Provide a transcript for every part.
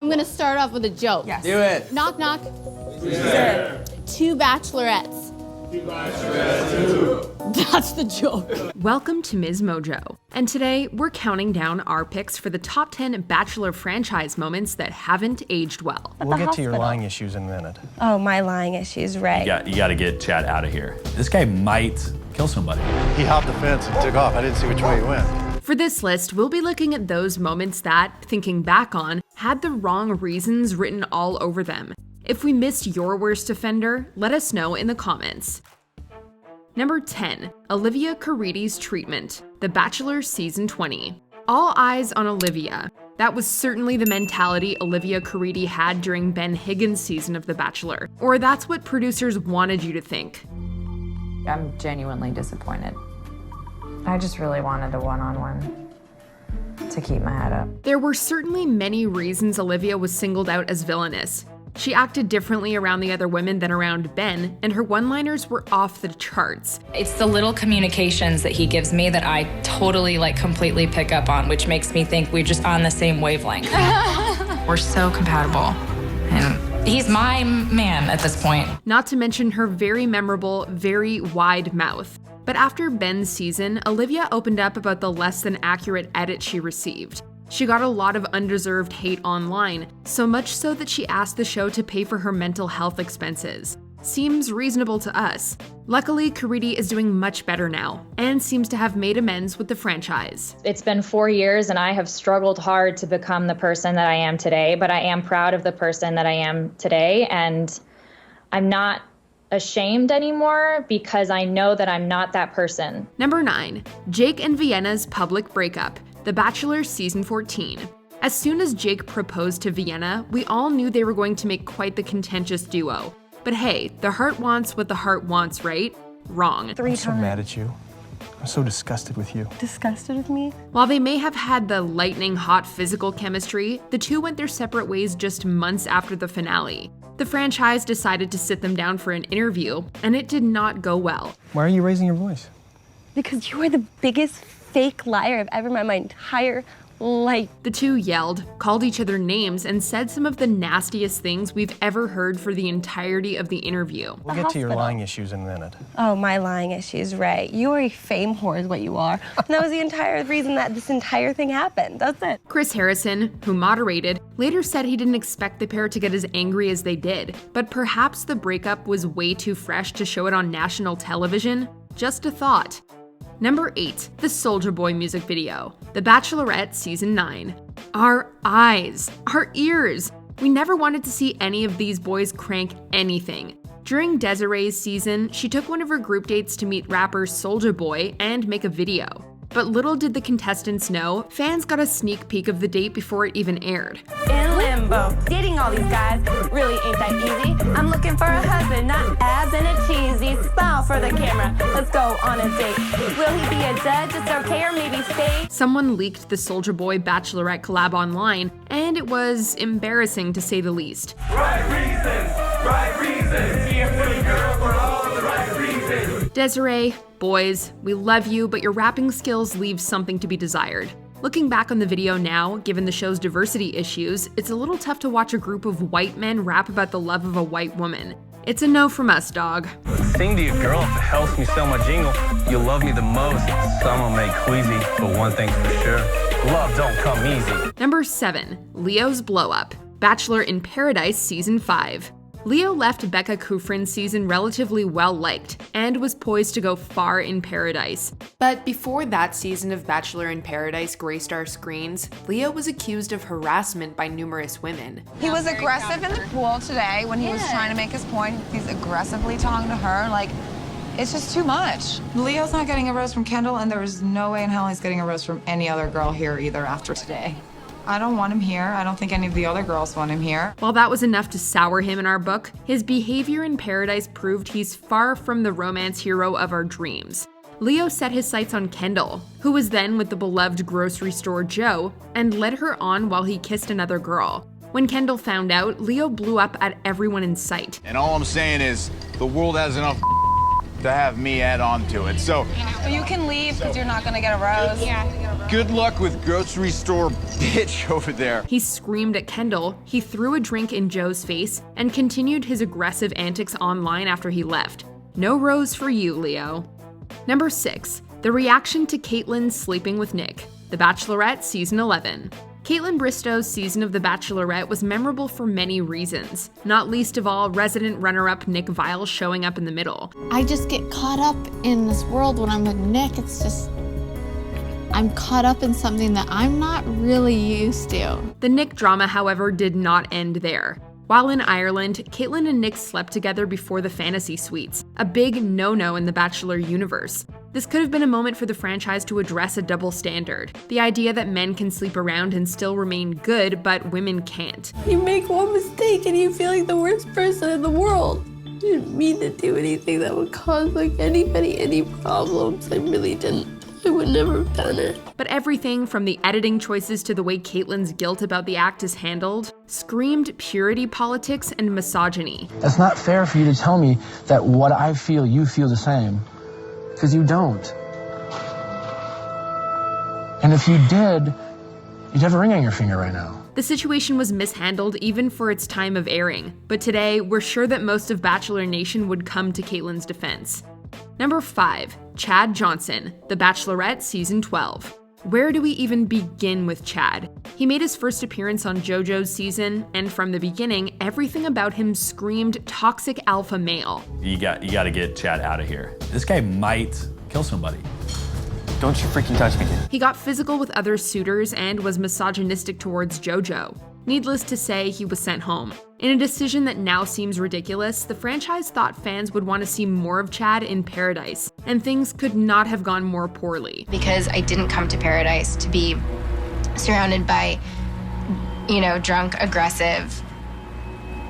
I'm gonna start off with a joke. Yes. Do it. Knock, knock. Two Bachelorettes. Two Bachelorettes. That's the joke. Welcome to MsMojo, and today we're counting down our picks for the top 10 Bachelor franchise moments that haven't aged well. We'll get to your lying issues in a minute. Oh, my lying issues, right. You got to get Chad out of here. This guy might kill somebody. He hopped the fence and took off. I didn't see which way he went. For this list, we'll be looking at those moments that, thinking back on, had the wrong reasons written all over them. If we missed your worst offender, let us know in the comments. Number 10, Olivia Caridi's treatment, The Bachelor Season 20. All eyes on Olivia. That was certainly the mentality Olivia Caridi had during Ben Higgins' season of The Bachelor, or that's what producers wanted you to think. I'm genuinely disappointed. I just really wanted a one-on-one to keep my head up. There were certainly many reasons Olivia was singled out as villainous. She acted differently around the other women than around Ben, and her one-liners were off the charts. It's the little communications that he gives me that I totally, completely pick up on, which makes me think we're just on the same wavelength. We're so compatible, and he's my man at this point. Not to mention her very memorable, very wide mouth. But after Ben's season, Olivia opened up about the less than accurate edit she received. She got a lot of undeserved hate online, so much so that she asked the show to pay for her mental health expenses. Seems reasonable to us. Luckily, Caridi is doing much better now, and seems to have made amends with the franchise. It's been 4 years and I have struggled hard to become the person that I am today, but I am proud of the person that I am today, and I'm not ashamed anymore because I know that I'm not that person. Number 9, Jake and Vienna's public breakup. The Bachelor Season 14. As soon as Jake proposed to Vienna, we all knew they were going to make quite the contentious duo. But hey, the heart wants what the heart wants, right? Wrong. I'm so mad at you. I'm so disgusted with you. Disgusted with me? While they may have had the lightning hot physical chemistry, the two went their separate ways just months after the finale. The franchise decided to sit them down for an interview, and it did not go well. Why are you raising your voice? Because you are the biggest fake liar I've ever met in my entire life. The two yelled, called each other names, and said some of the nastiest things we've ever heard for the entirety of the interview. We'll get to your lying issues in a minute. Oh, my lying issues, right. You are a fame whore is what you are. And that was the entire reason that this entire thing happened. That's it. Chris Harrison, who moderated, later said he didn't expect the pair to get as angry as they did, but perhaps the breakup was way too fresh to show it on national television? Just a thought. Number 8, the Soulja Boy music video, The Bachelorette Season 9. Our eyes, our ears. We never wanted to see any of these boys crank anything. During Desiree's season, she took one of her group dates to meet rapper Soulja Boy and make a video. But little did the contestants know, fans got a sneak peek of the date before it even aired. In limbo, dating all these guys really ain't that easy. I'm looking for a husband, not abs and a cheesy smile for the camera. Let's go on a date. Will he be a dud, just okay, or maybe stay? Someone leaked the Soulja Boy Bachelorette collab online, and it was embarrassing to say the least. Right reasons. Here for the girl for all the right reasons. Desiree, boys, we love you, but your rapping skills leave something to be desired. Looking back on the video now, given the show's diversity issues, it's a little tough to watch a group of white men rap about the love of a white woman. It's a no from us, dog. Sing to your girl if it helps me sell my jingle. You'll love me the most. Some will make queasy, but one thing's for sure. Love don't come easy. Number 7, Leo's blow up. Bachelor in Paradise Season 5. Leo left Becca Kufrin's season relatively well-liked, and was poised to go far in Paradise. But before that season of Bachelor in Paradise graced our screens, Leo was accused of harassment by numerous women. He was aggressive in the pool today when he was trying to make his point. He's aggressively talking to her, it's just too much. Leo's not getting a rose from Kendall, and there is no way in hell he's getting a rose from any other girl here either after today. I don't want him here. I don't think any of the other girls want him here. While that was enough to sour him in our book, his behavior in Paradise proved he's far from the romance hero of our dreams. Leo set his sights on Kendall, who was then with the beloved grocery store Joe, and led her on while he kissed another girl. When Kendall found out, Leo blew up at everyone in sight. And all I'm saying is, the world has enough to have me add on to it, so. But you can leave because you're not gonna get a rose. Yeah. Good luck with grocery store bitch over there. He screamed at Kendall, he threw a drink in Joe's face, and continued his aggressive antics online after he left. No rose for you, Leo. Number 6. The reaction to Kaitlyn sleeping with Nick. The Bachelorette Season 11. Kaitlyn Bristow's season of The Bachelorette was memorable for many reasons, not least of all resident runner-up Nick Viall showing up in the middle. I just get caught up in this world when I'm with Nick. It's just, I'm caught up in something that I'm not really used to. The Nick drama, however, did not end there. While in Ireland, Kaitlyn and Nick slept together before the fantasy suites, a big no-no in the Bachelor universe. This could have been a moment for the franchise to address a double standard, the idea that men can sleep around and still remain good, but women can't. You make one mistake and you feel like the worst person in the world. I didn't mean to do anything that would cause anybody any problems. I really didn't. I would never have done it. But everything from the editing choices to the way Kaitlyn's guilt about the act is handled screamed purity politics and misogyny. It's not fair for you to tell me that what I feel, you feel the same. Because you don't. And if you did, you'd have a ring on your finger right now. The situation was mishandled even for its time of airing, but today we're sure that most of Bachelor Nation would come to Kaitlyn's defense. Number 5. Chad Johnson, The Bachelorette Season 12. Where do we even begin with Chad? He made his first appearance on JoJo's season, and from the beginning, everything about him screamed toxic alpha male. You got to get Chad out of here. This guy might kill somebody. Don't you freaking touch me. He got physical with other suitors and was misogynistic towards JoJo. Needless to say, he was sent home. In a decision that now seems ridiculous, the franchise thought fans would want to see more of Chad in Paradise, and things could not have gone more poorly. Because I didn't come to Paradise to be surrounded by, drunk, aggressive,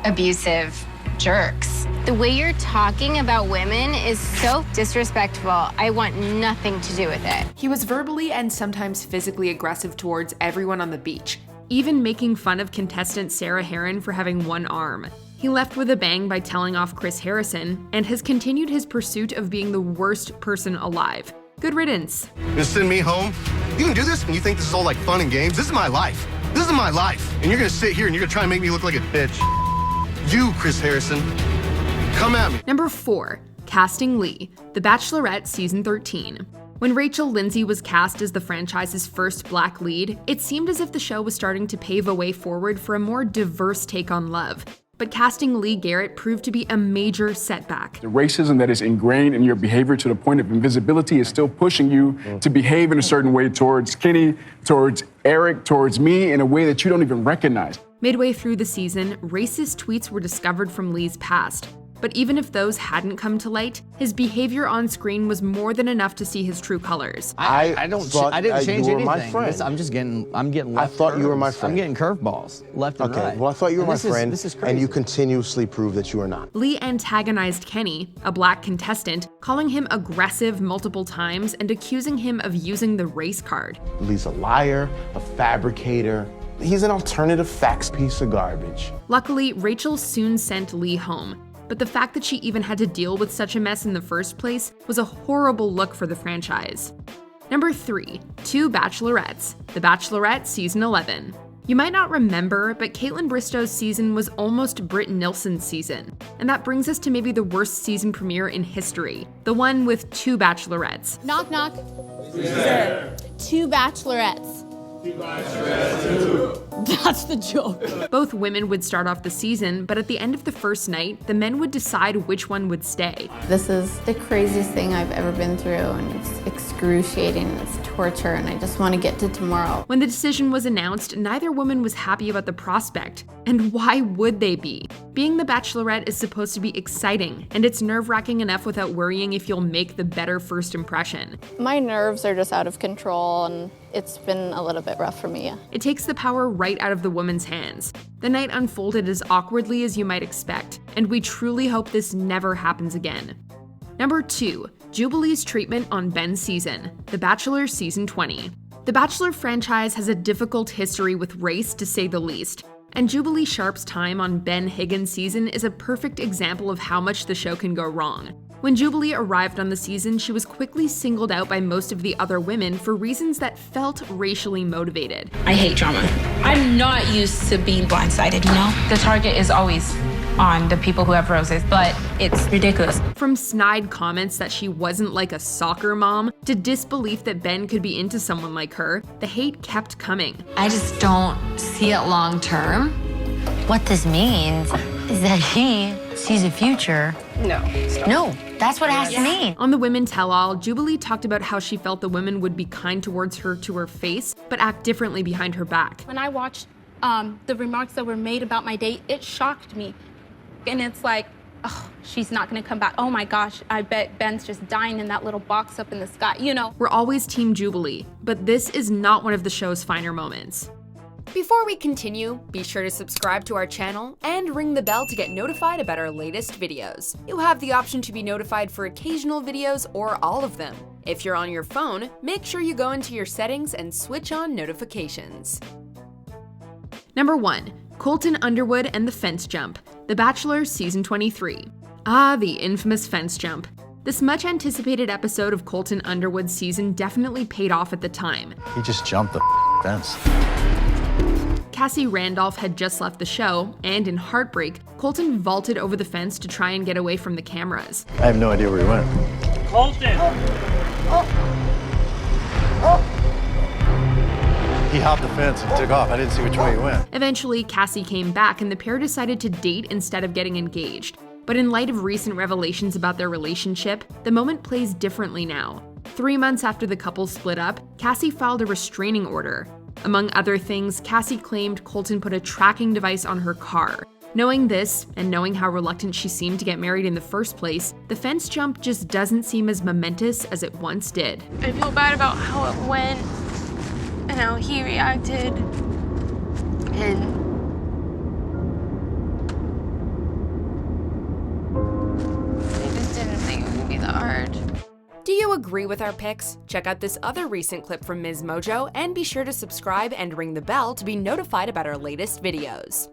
abusive jerks. The way you're talking about women is so disrespectful. I want nothing to do with it. He was verbally and sometimes physically aggressive towards everyone on the beach, even making fun of contestant Sarah Heron for having one arm. He left with a bang by telling off Chris Harrison, and has continued his pursuit of being the worst person alive. Good riddance. You're send me home? You can do this and you think this is all like fun and games? This is my life. This is my life. And you're gonna sit here and you're gonna try and make me look like a bitch. You, Chris Harrison, come at me. Number 4. Casting Lee, The Bachelorette Season 13. When Rachel Lindsay was cast as the franchise's first black lead, it seemed as if the show was starting to pave a way forward for a more diverse take on love. But casting Lee Garrett proved to be a major setback. The racism that is ingrained in your behavior to the point of invisibility is still pushing you to behave in a certain way towards Kenny, towards Eric, towards me, in a way that you don't even recognize. Midway through the season, racist tweets were discovered from Lee's past. But even if those hadn't come to light, his behavior on screen was more than enough to see his true colors. I didn't change you were anything. my friend. I'm getting left I thought curves. you were my friend. I'm getting curveballs left and right. Okay, well, I thought you were my friend, this is crazy. and you continuously prove that you are not. Lee antagonized Kenny, a black contestant, calling him aggressive multiple times and accusing him of using the race card. Lee's a liar, a fabricator. He's an alternative facts piece of garbage. Luckily, Rachel soon sent Lee home. But the fact that she even had to deal with such a mess in the first place was a horrible look for the franchise. Number 3. Two Bachelorettes, The Bachelorette Season 11. You might not remember, but Kaitlyn Bristow's season was almost Britt Nilsson's season. And that brings us to maybe the worst season premiere in history, the one with two Bachelorettes. Knock, knock. Two Bachelorettes. That's the joke. Both women would start off the season, but at the end of the first night, the men would decide which one would stay. This is the craziest thing I've ever been through, and it's excruciating, and it's torture, and I just want to get to tomorrow. When the decision was announced, neither woman was happy about the prospect. And why would they be? Being the Bachelorette is supposed to be exciting, and it's nerve-wracking enough without worrying if you'll make the better first impression. My nerves are just out of control, and it's been a little bit rough for me. It takes the power right out of the woman's hands. The night unfolded as awkwardly as you might expect, and we truly hope this never happens again. Number 2. Jubilee's treatment on Ben's season, The Bachelor Season 20. The Bachelor franchise has a difficult history with race, to say the least, and Jubilee Sharp's time on Ben Higgins' season is a perfect example of how much the show can go wrong. When Jubilee arrived on the season, she was quickly singled out by most of the other women for reasons that felt racially motivated. I hate drama. I'm not used to being blindsided, you know? The target is always on the people who have roses, but it's ridiculous. From snide comments that she wasn't like a soccer mom to disbelief that Ben could be into someone like her, the hate kept coming. I just don't see it long term. What this means is that he sees a future. No, that's what it has to mean. On the Women Tell All, Jubilee talked about how she felt the women would be kind towards her to her face, but act differently behind her back. When I watched the remarks that were made about my date, it shocked me. And it's like, oh, she's not gonna come back. Oh my gosh, I bet Ben's just dying in that little box up in the sky, you know? We're always Team Jubilee, but this is not one of the show's finer moments. Before we continue, be sure to subscribe to our channel and ring the bell to get notified about our latest videos. You'll have the option to be notified for occasional videos or all of them. If you're on your phone, make sure you go into your settings and switch on notifications. Number 1. Colton, Underwood, and the Fence Jump. The Bachelor Season 23. Ah, the infamous fence jump. This much-anticipated episode of Colton Underwood's season definitely paid off at the time. He just jumped the fence. Cassie Randolph had just left the show, and in heartbreak, Colton vaulted over the fence to try and get away from the cameras. I have no idea where he went. Colton! He hopped the fence and took off. I didn't see which way he went. Eventually, Cassie came back and the pair decided to date instead of getting engaged. But in light of recent revelations about their relationship, the moment plays differently now. 3 months after the couple split up, Cassie filed a restraining order. Among other things, Cassie claimed Colton put a tracking device on her car. Knowing this, and knowing how reluctant she seemed to get married in the first place, the fence jump just doesn't seem as momentous as it once did. I feel bad about how it went and how he reacted. And I just didn't think it would be that hard. Do you agree with our picks? Check out this other recent clip from MsMojo and be sure to subscribe and ring the bell to be notified about our latest videos.